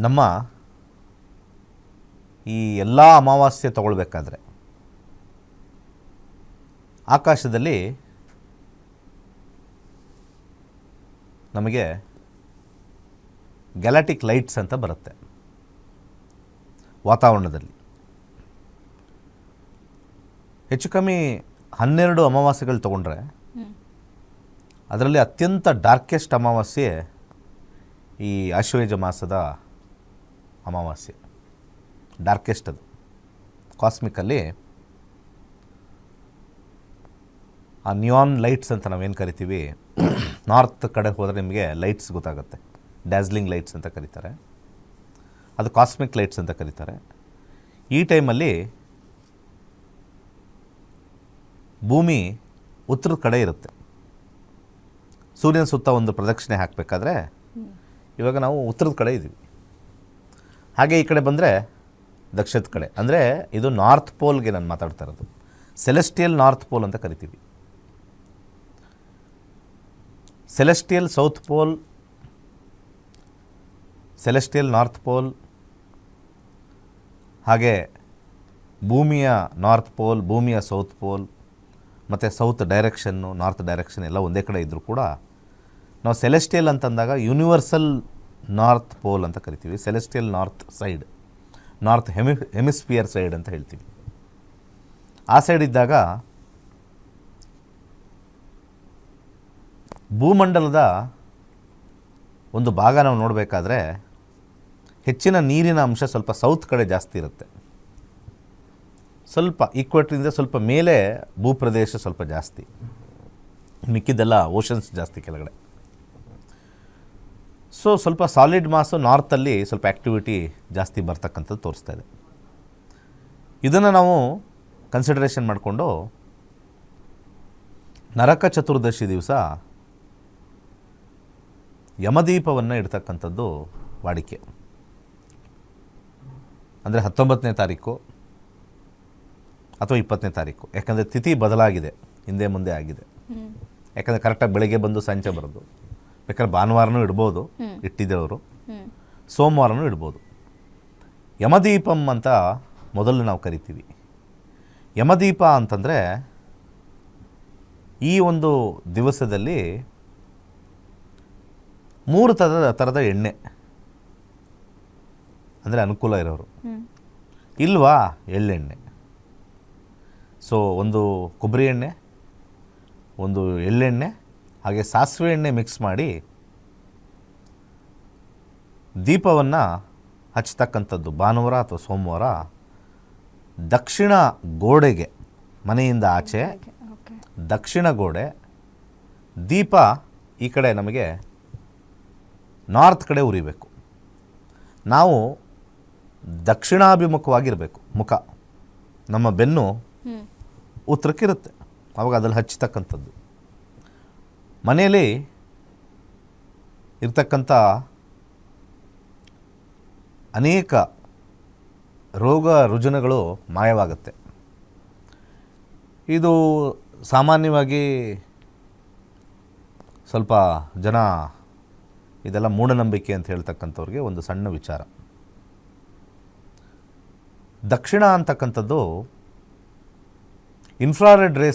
ನಮ್ಮ ಈ ಎಲ್ಲ ಅಮಾವಾಸ್ಯೆ ತಗೊಳ್ಬೇಕಾದ್ರೆ ಆಕಾಶದಲ್ಲಿ ನಮಗೆ ಗ್ಯಾಲಕ್ಟಿಕ್ ಲೈಟ್ಸ್ ಅಂತ ಬರುತ್ತೆ. ವಾತಾವರಣದಲ್ಲಿ ಹೆಚ್ಚು ಕಮ್ಮಿ 12 ಅಮಾವಾಸ್ಯೆಗಳು ತಗೊಂಡ್ರೆ ಅದರಲ್ಲಿ ಅತ್ಯಂತ ಡಾರ್ಕೆಸ್ಟ್ ಅಮಾವಾಸ್ಯೆ ಈ ಆಶ್ವಯುಜ ಮಾಸದ ಅಮಾವಾಸ್ಯೆ. ಡಾರ್ಕೆಸ್ಟ್ ಅದು ಕಾಸ್ಮಿಕಲ್ಲಿ. ಆ ನಿಯಾನ್ ಲೈಟ್ಸ್ ಅಂತ ನಾವೇನು ಕರಿತೀವಿ, ನಾರ್ತ್ ಕಡೆ ಹೋದರೆ ನಿಮಗೆ ಲೈಟ್ಸ್ ಗೊತ್ತಾಗುತ್ತೆ, ಡ್ಯಾಸ್ಲಿಂಗ್ ಲೈಟ್ಸ್ ಅಂತ ಕರೀತಾರೆ, ಅದು ಕಾಸ್ಮಿಕ್ ಲೈಟ್ಸ್ ಅಂತ ಕರೀತಾರೆ. ಈ ಟೈಮಲ್ಲಿ ಭೂಮಿ ಉತ್ತರದ ಕಡೆ ಇರುತ್ತೆ. ಸೂರ್ಯನ ಸುತ್ತ ಒಂದು ಪ್ರದಕ್ಷಿಣೆ ಹಾಕಬೇಕಾದ್ರೆ ಇವಾಗ ನಾವು ಉತ್ತರದ ಕಡೆ ಇದ್ದೀವಿ. ಹಾಗೆ ಈ ಕಡೆ ಬಂದರೆ ದಕ್ಷಿಣದ ಕಡೆ, ಅಂದರೆ ಇದು ನಾರ್ತ್ ಪೋಲ್ಗೆ ನಾನು ಮಾತಾಡ್ತಾ ಇರೋದು. ಸೆಲೆಸ್ಟಿಯಲ್ ನಾರ್ತ್ ಪೋಲ್ ಅಂತ ಕರಿತೀವಿ. Celestial south pole, celestial north pole, ಹಾಗೆ ಭೂಮಿಯ ನಾರ್ತ್ ಪೋಲ್, ಭೂಮಿಯ ಸೌತ್ ಪೋಲ್, ಮತ್ತು ಸೌತ್ ಡೈರೆಕ್ಷನ್ನು ನಾರ್ತ್ ಡೈರೆಕ್ಷನ್ ಎಲ್ಲ ಒಂದೇ ಕಡೆ ಇದ್ದರೂ ಕೂಡ ನಾವು ಸೆಲೆಸ್ಟಿಯಲ್ ಅಂತಂದಾಗ ಯೂನಿವರ್ಸಲ್ ನಾರ್ತ್ ಪೋಲ್ ಅಂತ ಕರಿತೀವಿ. Celestial north side, north hemisphere side ಅಂತ ಹೇಳ್ತೀವಿ. ಆ ಸೈಡ್ ಇದ್ದಾಗ ಭೂಮಂಡಲದ ಒಂದು ಭಾಗ ನಾವು ನೋಡಬೇಕಾದ್ರೆ ಹೆಚ್ಚಿನ ನೀರಿನ ಅಂಶ ಸ್ವಲ್ಪ ಸೌತ್ ಕಡೆ ಜಾಸ್ತಿ ಇರುತ್ತೆ. ಸ್ವಲ್ಪ ಈಕ್ವೇಟ್ರಿಂದ ಸ್ವಲ್ಪ ಮೇಲೆ ಭೂಪ್ರದೇಶ ಸ್ವಲ್ಪ ಜಾಸ್ತಿ, ಮಿಕ್ಕಿದ್ದೆಲ್ಲ ಓಷನ್ಸ್ ಜಾಸ್ತಿ ಕೆಳಗಡೆ. ಸೊ ಸ್ವಲ್ಪ ಸಾಲಿಡ್ ಮಾಸು ನಾರ್ತಲ್ಲಿ ಸ್ವಲ್ಪ ಆ್ಯಕ್ಟಿವಿಟಿ ಜಾಸ್ತಿ ಬರ್ತಕ್ಕಂಥದ್ದು ತೋರಿಸ್ತಾ ಇದೆ. ಇದನ್ನು ನಾವು ಕನ್ಸಿಡರೇಷನ್ ಮಾಡಿಕೊಂಡು ನರಕ ಚತುರ್ದಶಿ ದಿವಸ ಯಮದೀಪವನ್ನು ಇಡ್ತಕ್ಕಂಥದ್ದು ವಾಡಿಕೆ. ಅಂದರೆ 19ನೇ ತಾರೀಕು ಅಥವಾ 20ನೇ ತಾರೀಕು, ಯಾಕಂದರೆ ತಿಥಿ ಬದಲಾಗಿದೆ, ಹಿಂದೆ ಮುಂದೆ ಆಗಿದೆ. ಯಾಕಂದರೆ ಕರೆಕ್ಟಾಗಿ ಬೆಳಗ್ಗೆ ಬಂದು ಸಂಜೆ ಬರೋದು. ಬೇಕಾದ್ರೆ ಭಾನುವಾರನೂ ಇಡ್ಬೋದು, ಇಟ್ಟಿದ್ದವರು ಸೋಮವಾರನೂ ಇಡ್ಬೋದು. ಯಮದೀಪಂ ಅಂತ ಮೊದಲು ನಾವು ಕರಿತೀವಿ. ಯಮದೀಪ ಅಂತಂದರೆ ಈ ಒಂದು ದಿವಸದಲ್ಲಿ 3 ಥರದ ಎಣ್ಣೆ, ಅಂದರೆ ಅನುಕೂಲ ಇರೋರು ಇಲ್ವಾ, ಎಳ್ಳೆಣ್ಣೆ. ಸೊ ಒಂದು ಕೊಬ್ಬರಿ ಎಣ್ಣೆ, ಒಂದು ಎಳ್ಳೆಣ್ಣೆ, ಹಾಗೆ ಸಾಸಿವೆ ಎಣ್ಣೆ ಮಿಕ್ಸ್ ಮಾಡಿ ದೀಪವನ್ನು ಹಚ್ಚತಕ್ಕಂಥದ್ದು ಭಾನುವಾರ ಅಥವಾ ಸೋಮವಾರ ದಕ್ಷಿಣ ಗೋಡೆಗೆ, ಮನೆಯಿಂದ ಆಚೆ ದಕ್ಷಿಣ ಗೋಡೆ. ದೀಪ ಈ ಕಡೆ ನಮಗೆ ನಾರ್ತ್ ಕಡೆ ಉರಿಬೇಕು. ನಾವು ದಕ್ಷಿಣಾಭಿಮುಖವಾಗಿರಬೇಕು, ಮುಖ ನಮ್ಮ ಬೆನ್ನು ಉತ್ತರಕ್ಕಿರುತ್ತೆ. ಅವಾಗ ಅದ್ರಲ್ಲಿ ಹಚ್ಚತಕ್ಕಂಥದ್ದು. ಮನೆಯಲ್ಲಿ ಇರ್ತಕ್ಕಂಥ ಅನೇಕ ರೋಗ ರುಜಿನಗಳು ಮಾಯವಾಗುತ್ತೆ. ಇದು ಸಾಮಾನ್ಯವಾಗಿ ಸ್ವಲ್ಪ ಜನ ಇದೆಲ್ಲ ಮೂಢನಂಬಿಕೆ ಅಂತ ಹೇಳ್ತಕ್ಕಂಥವ್ರಿಗೆ ಒಂದು ಸಣ್ಣ ವಿಚಾರ. ದಕ್ಷಿಣ ಅಂತಕ್ಕಂಥದ್ದು ಇನ್ಫ್ರಾರೆಡ್ ರೇಸ್